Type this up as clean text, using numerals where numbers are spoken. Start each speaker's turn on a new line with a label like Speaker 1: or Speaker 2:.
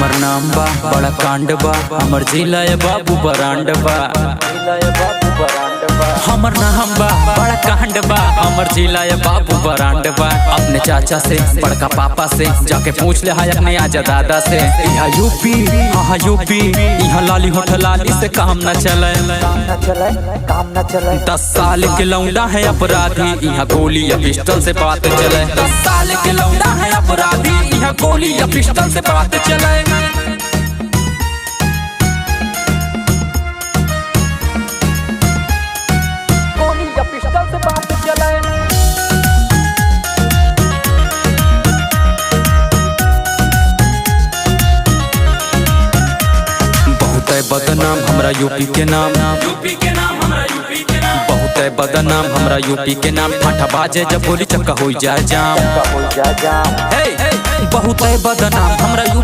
Speaker 1: हमर नाम बा बड़ा कांड बा, हमर जिला है बाबू बरांड बा। हमर नाम बा बड़ा कांड बा, हमर जिला है बाबू बरांड बा। अपने चाचा से बड़का पापा से जाके पूछ ले हाय अपने आजा दादा से। यहाँ यूपी हाँ यूपी, यहाँ लाली होठ लाली से काम न चले। 10 साल के लौंडा है अपराधी, यहाँ गोली या पिस्टल से बात चले। 10 साल के लौंडा है अपराधी, यहाँ गोली या पिस्टल से बात चले। बदनाम हमरा यूपी के नाम, बहुत है बदनाम हमरा यूपी के नाम। फाटा बाजे जब गोली चक्का हो जाए जाम, बहुत है बदनाम हमरा यूपी।